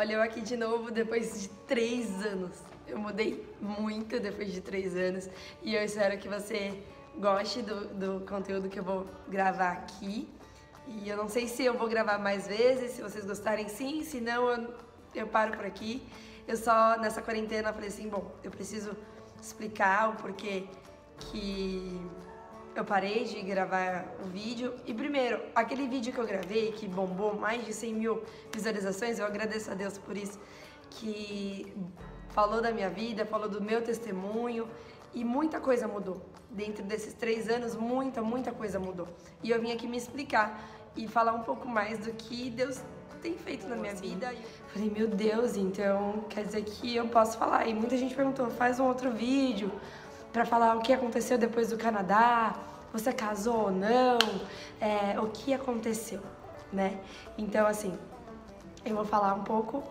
Olha eu aqui de novo depois de 3 anos. Eu mudei muito depois de 3 anos e eu espero que você goste do conteúdo que eu vou gravar aqui. E eu não sei se eu vou gravar mais vezes, se vocês gostarem sim, se não eu paro por aqui. Eu só nessa quarentena falei assim, bom, eu preciso explicar o porquê que eu parei de gravar o vídeo. E primeiro, aquele vídeo que eu gravei, que bombou mais de 100 mil visualizações, eu agradeço a Deus por isso, que falou da minha vida, falou do meu testemunho e muita coisa mudou. Dentro desses 3 anos, muita coisa mudou. E eu vim aqui me explicar e falar um pouco mais do que Deus tem feito na minha vida. Falei, meu Deus, então quer dizer que eu posso falar. E muita gente perguntou, faz um outro vídeo pra falar o que aconteceu depois do Canadá, você casou ou não, o que aconteceu, né? Então, assim, eu vou falar um pouco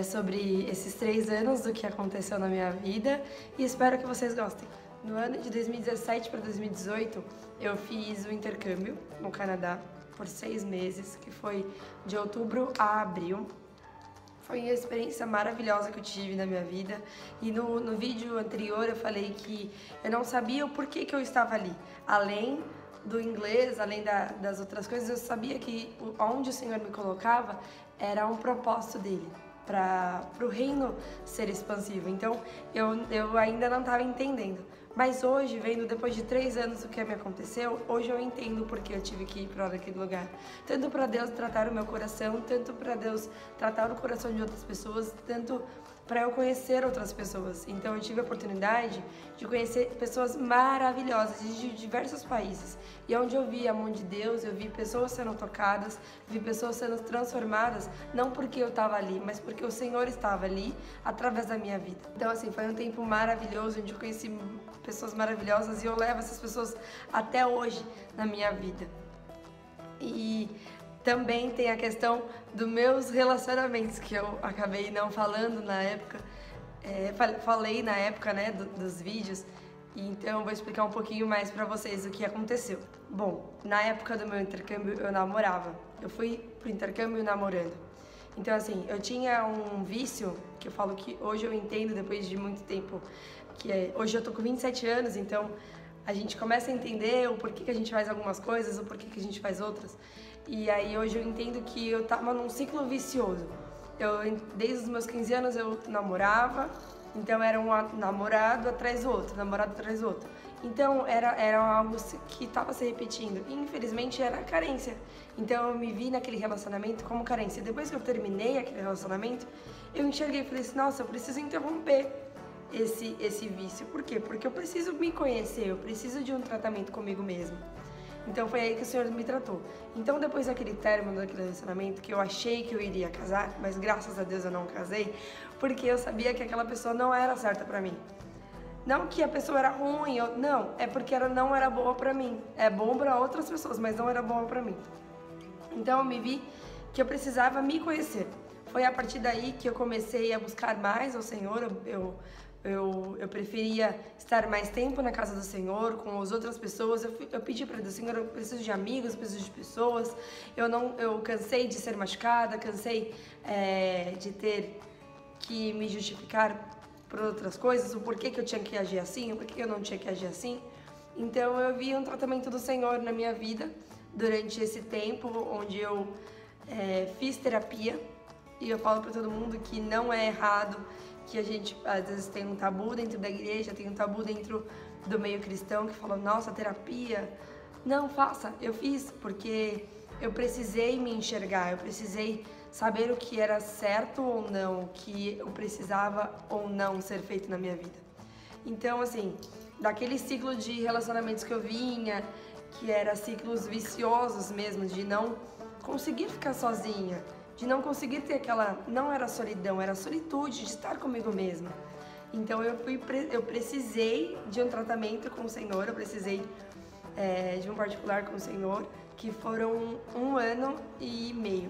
sobre esses 3 anos do que aconteceu na minha vida e espero que vocês gostem. No ano de 2017 para 2018, eu fiz o intercâmbio no Canadá por 6 meses, que foi de outubro a abril. Foi uma experiência maravilhosa que eu tive na minha vida. E no vídeo anterior eu falei que eu não sabia o porquê que eu estava ali. Além do inglês, além das outras coisas, eu sabia que onde o Senhor me colocava era um propósito dele, para o reino ser expansivo. Então eu ainda não estava entendendo. Mas hoje, vendo depois de 3 anos o que me aconteceu, hoje eu entendo porque eu tive que ir para aquele lugar. Tanto para Deus tratar o meu coração, tanto para Deus tratar o coração de outras pessoas, tanto para eu conhecer outras pessoas. Então eu tive a oportunidade de conhecer pessoas maravilhosas de diversos países. E onde eu vi a mão de Deus, eu vi pessoas sendo tocadas, vi pessoas sendo transformadas, não porque eu estava ali, mas porque o Senhor estava ali através da minha vida. Então assim, foi um tempo maravilhoso, onde eu conheci pessoas maravilhosas e eu levo essas pessoas até hoje na minha vida. E também tem a questão dos meus relacionamentos, que eu acabei não falando na época, falei na época, né, dos vídeos, e então eu vou explicar um pouquinho mais pra vocês o que aconteceu. Bom, na época do meu intercâmbio eu namorava, eu fui pro intercâmbio namorando. Então assim, eu tinha um vício, que eu falo que hoje eu entendo depois de muito tempo, hoje eu tô com 27 anos, então a gente começa a entender o porquê que a gente faz algumas coisas, o porquê que a gente faz outras. E aí hoje eu entendo que eu tava num ciclo vicioso. Desde os meus 15 anos eu namorava, então era um namorado atrás do outro, namorado atrás do outro. Então era algo que estava se repetindo. E infelizmente era carência. Então eu me vi naquele relacionamento como carência. Depois que eu terminei aquele relacionamento, eu enxerguei e falei assim, nossa, eu preciso interromper esse vício. Por quê? Porque eu preciso me conhecer, eu preciso de um tratamento comigo mesmo. Então foi aí que o Senhor me tratou. Então depois daquele término daquele relacionamento, que eu achei que eu iria casar, mas graças a Deus eu não casei, porque eu sabia que aquela pessoa não era certa pra mim. Não que a pessoa era ruim, não, é porque ela não era boa pra mim. É bom pra outras pessoas, mas não era boa pra mim. Então eu me vi que eu precisava me conhecer. Foi a partir daí que eu comecei a buscar mais ao Senhor. Eu preferia estar mais tempo na casa do Senhor, com as outras pessoas. Eu pedi para Deus, Senhor, eu preciso de amigos, eu preciso de pessoas. Eu cansei de ser machucada, cansei de ter que me justificar por outras coisas, o porquê que eu tinha que agir assim, o porquê que eu não tinha que agir assim. Então eu vi um tratamento do Senhor na minha vida durante esse tempo, onde eu fiz terapia. E eu falo para todo mundo que não é errado, que a gente às vezes tem um tabu dentro da igreja, tem um tabu dentro do meio cristão que fala, nossa, terapia. Não, faça. Eu fiz porque eu precisei me enxergar, eu precisei saber o que era certo ou não, o que eu precisava ou não ser feito na minha vida. Então, assim, daquele ciclo de relacionamentos que eu vinha, que era ciclos viciosos mesmo, de não conseguir ficar sozinha, de não conseguir ter aquela... Não era solidão, era solitude de estar comigo mesma. Então eu precisei de um tratamento com o Senhor, eu precisei de um particular com o Senhor, que foram 1 ano e meio.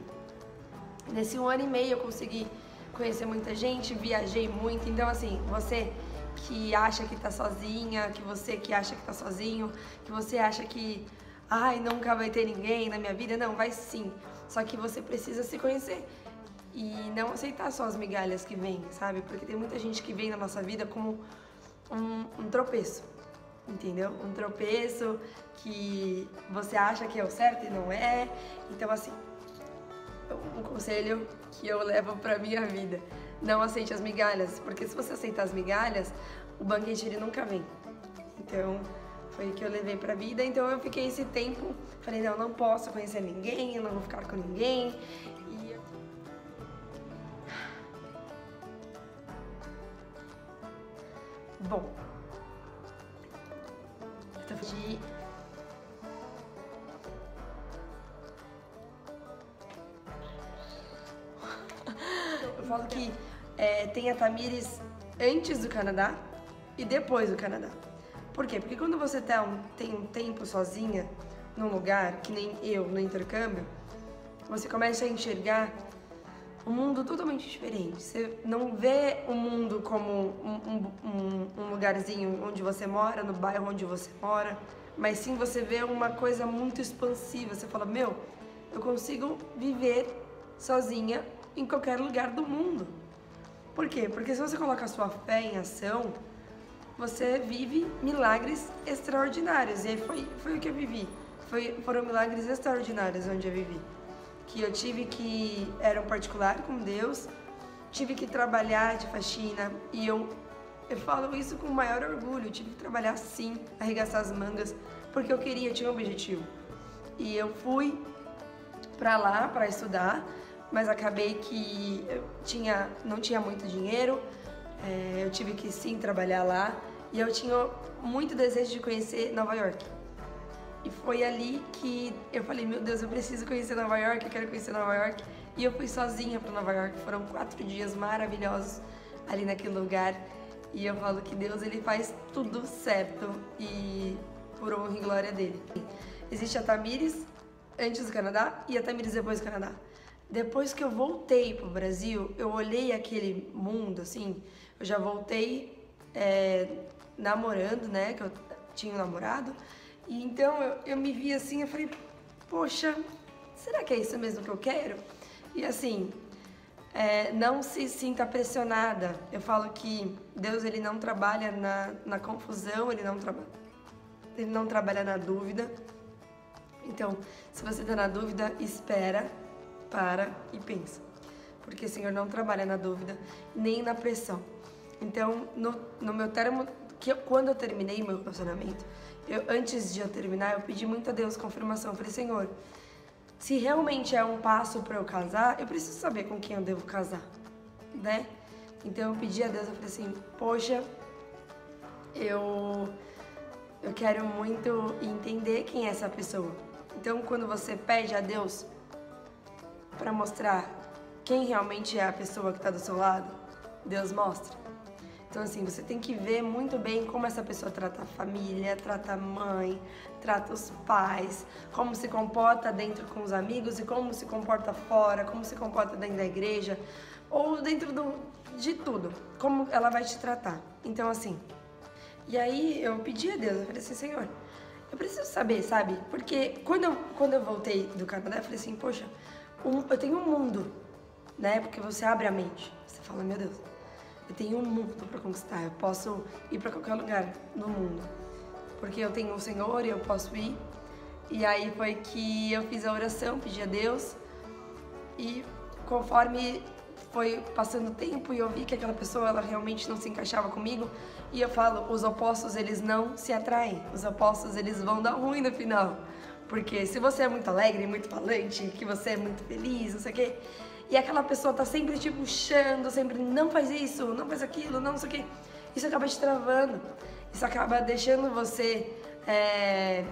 Nesse 1 ano e meio eu consegui conhecer muita gente, viajei muito. Então assim, você que acha que tá sozinha, você que acha que tá sozinho, que você acha que ai, nunca vai ter ninguém na minha vida, não, vai sim. Só que você precisa se conhecer. e não aceitar só as migalhas que vêm, sabe? Porque tem muita gente que vem na nossa vida como um tropeço, entendeu? Um tropeço que você acha que é o certo e não é. Então, assim, um conselho que eu levo pra minha vida: não aceite as migalhas, porque se você aceitar as migalhas, o banquete ele nunca vem. Então, foi o que eu levei pra vida. Então, eu fiquei esse tempo, falei, não, não posso conhecer ninguém, eu não vou ficar com ninguém. E... Bom, eu falo que tem a Tamires antes do Canadá e depois do Canadá. Por quê? Porque quando você tem um tempo sozinha num lugar, que nem eu, no intercâmbio, você começa a enxergar um mundo totalmente diferente. Você não vê o mundo como um lugarzinho onde você mora, no bairro onde você mora, mas sim você vê uma coisa muito expansiva. Você fala, meu, eu consigo viver sozinha em qualquer lugar do mundo. Por quê? Porque se você coloca a sua fé em ação, você vive milagres extraordinários. E aí foi o que eu vivi. Foram milagres extraordinários onde eu vivi. Que eu tive que... Era um particular com Deus. Tive que trabalhar de faxina. E eu falo isso com o maior orgulho. Eu tive que trabalhar sim, arregaçar as mangas. Porque eu tinha um objetivo. E eu fui pra lá pra estudar. Mas acabei que eu não tinha muito dinheiro. Eu tive que sim trabalhar lá. E eu tinha muito desejo de conhecer Nova York. E foi ali que eu falei, meu Deus, eu preciso conhecer Nova York, eu quero conhecer Nova York. E eu fui sozinha pra Nova York. Foram 4 dias maravilhosos ali naquele lugar. E eu falo que Deus, ele faz tudo certo e por honra e glória dele. Existe a Tamires antes do Canadá e a Tamires depois do Canadá. Depois que eu voltei pro Brasil, eu olhei aquele mundo, assim, eu já voltei namorando, né, que eu tinha um namorado, e então eu me vi assim, eu falei, poxa, será que é isso mesmo que eu quero? E assim, não se sinta pressionada. Eu falo que Deus, ele não trabalha na confusão, ele não trabalha na dúvida. Então, se você tá na dúvida, espera, para e pensa. Porque o Senhor não trabalha na dúvida, nem na pressão. Então, no meu termo, quando eu terminei meu relacionamento, antes de eu terminar, eu pedi muito a Deus confirmação. Eu falei, Senhor, se realmente é um passo para eu casar, eu preciso saber com quem eu devo casar, né? Então, eu pedi a Deus, eu falei assim, poxa, eu quero muito entender quem é essa pessoa. Então, quando você pede a Deus para mostrar quem realmente é a pessoa que está do seu lado, Deus mostra. Então, assim, você tem que ver muito bem como essa pessoa trata a família, trata a mãe, trata os pais, como se comporta dentro com os amigos e como se comporta fora, como se comporta dentro da igreja ou dentro de tudo, como ela vai te tratar. Então, assim, e aí eu pedi a Deus, eu falei assim, Senhor, eu preciso saber, sabe? Porque quando eu voltei do Canadá, eu falei assim, poxa, eu tenho um mundo, né? Porque você abre a mente, você fala, meu Deus, eu tenho um mundo para conquistar, eu posso ir para qualquer lugar no mundo, porque eu tenho o Senhor e eu posso ir. E aí foi que eu fiz a oração, pedi a Deus, e conforme foi passando o tempo e eu vi que aquela pessoa, ela realmente não se encaixava comigo, e eu falo, os opostos, eles não se atraem, os opostos, eles vão dar ruim no final. Porque se você é muito alegre, muito falante, que você é muito feliz, não sei o quê, e aquela pessoa tá sempre te puxando, sempre não faz isso, não faz aquilo, não sei o quê, isso acaba te travando, isso acaba deixando você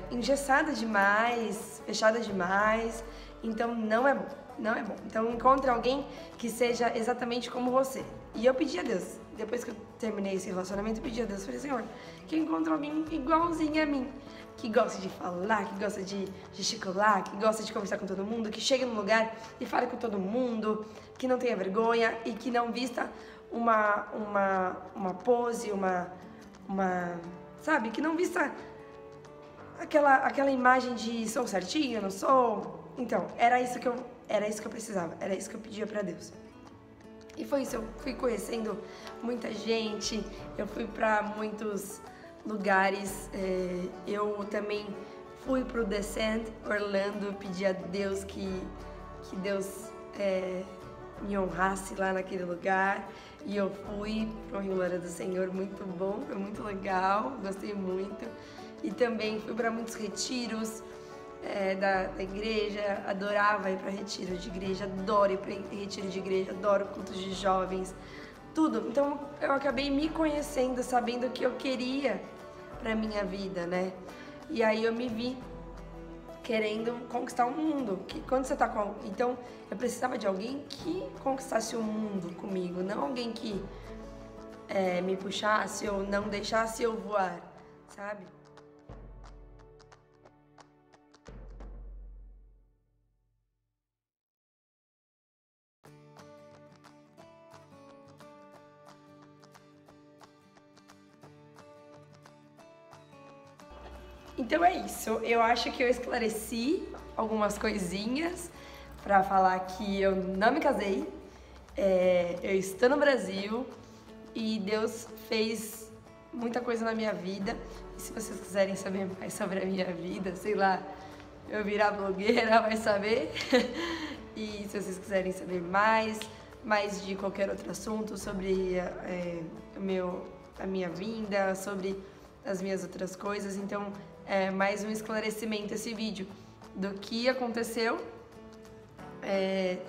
engessada demais, fechada demais, então não é bom, não é bom. Então encontre alguém que seja exatamente como você. E eu pedi a Deus, depois que eu terminei esse relacionamento, eu pedi a Deus, falei, Senhor, que eu encontre alguém igualzinho a mim, que gosta de falar, que gosta de gesticular, que gosta de conversar com todo mundo, que chega num lugar e fala com todo mundo, que não tenha vergonha e que não vista uma pose, sabe, que não vista aquela imagem de sou certinho, não sou. Então, era isso que eu precisava, era isso que eu pedia pra Deus. E foi isso, eu fui conhecendo muita gente, eu fui para muitos lugares, eu também fui pro Descent, Orlando, pedi a Deus que Deus me honrasse lá naquele lugar. E eu fui pro Rio Glória do Senhor, muito bom, foi muito legal, gostei muito. E também fui para muitos retiros da igreja, adorava ir para retiro de igreja, adoro ir para retiro de igreja, adoro cultos de jovens, tudo. Então eu acabei me conhecendo, sabendo o que eu queria pra minha vida, né? E aí eu me vi querendo conquistar o mundo. Que quando você tá com... Então eu precisava de alguém que conquistasse o mundo comigo, não alguém que me puxasse ou não deixasse eu voar, sabe? Então é isso, eu acho que eu esclareci algumas coisinhas pra falar que eu não me casei, eu estou no Brasil e Deus fez muita coisa na minha vida. E se vocês quiserem saber mais sobre a minha vida, sei lá, eu virar blogueira, vai saber. E se vocês quiserem saber mais de qualquer outro assunto sobre a minha vinda, sobre as minhas outras coisas, então mais um esclarecimento esse vídeo do que aconteceu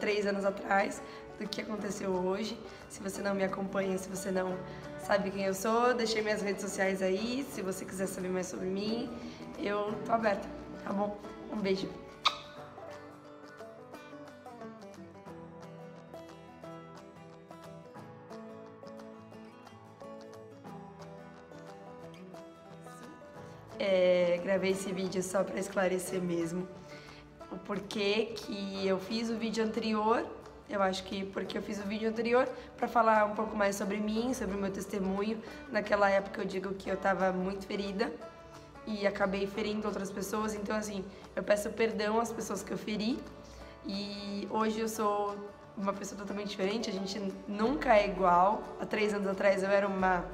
3 anos atrás, do que aconteceu hoje. Se você não me acompanha, se você não sabe quem eu sou, deixei minhas redes sociais aí, se você quiser saber mais sobre mim, eu tô aberta, tá bom? Um beijo. Gravei esse vídeo só para esclarecer mesmo o porquê que eu fiz o vídeo anterior. Eu acho que porque eu fiz o vídeo anterior para falar um pouco mais sobre mim, sobre o meu testemunho. Naquela época eu digo que eu tava muito ferida e acabei ferindo outras pessoas, então assim, eu peço perdão às pessoas que eu feri. E hoje eu sou uma pessoa totalmente diferente, a gente nunca é igual. Há 3 anos atrás eu era uma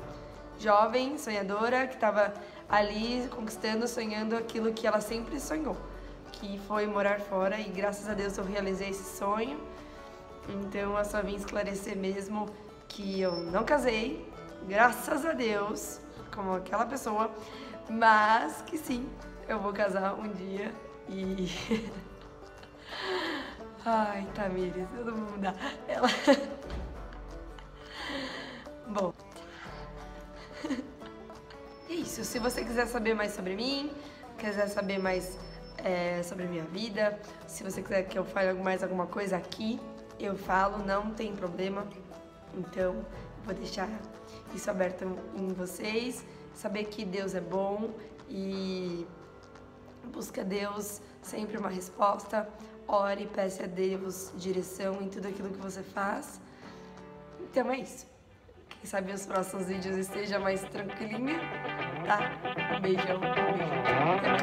jovem, sonhadora, que estava ali conquistando, sonhando aquilo que ela sempre sonhou, que foi morar fora, e graças a Deus eu realizei esse sonho. Então eu só vim esclarecer mesmo que eu não casei, graças a Deus, como aquela pessoa, mas que sim, eu vou casar um dia e... Ai, Tamires, eu não vou mudar. Ela... Bom... É isso, se você quiser saber mais sobre mim, quiser saber mais sobre a minha vida, se você quiser que eu fale mais alguma coisa aqui, eu falo, não tem problema. Então, eu vou deixar isso aberto em vocês, saber que Deus é bom e busca a Deus sempre uma resposta, ore, peça a Deus direção em tudo aquilo que você faz. Então é isso. Quem sabe os próximos vídeos esteja mais tranquilinha, tá? Um beijão, um beijo. Até mais.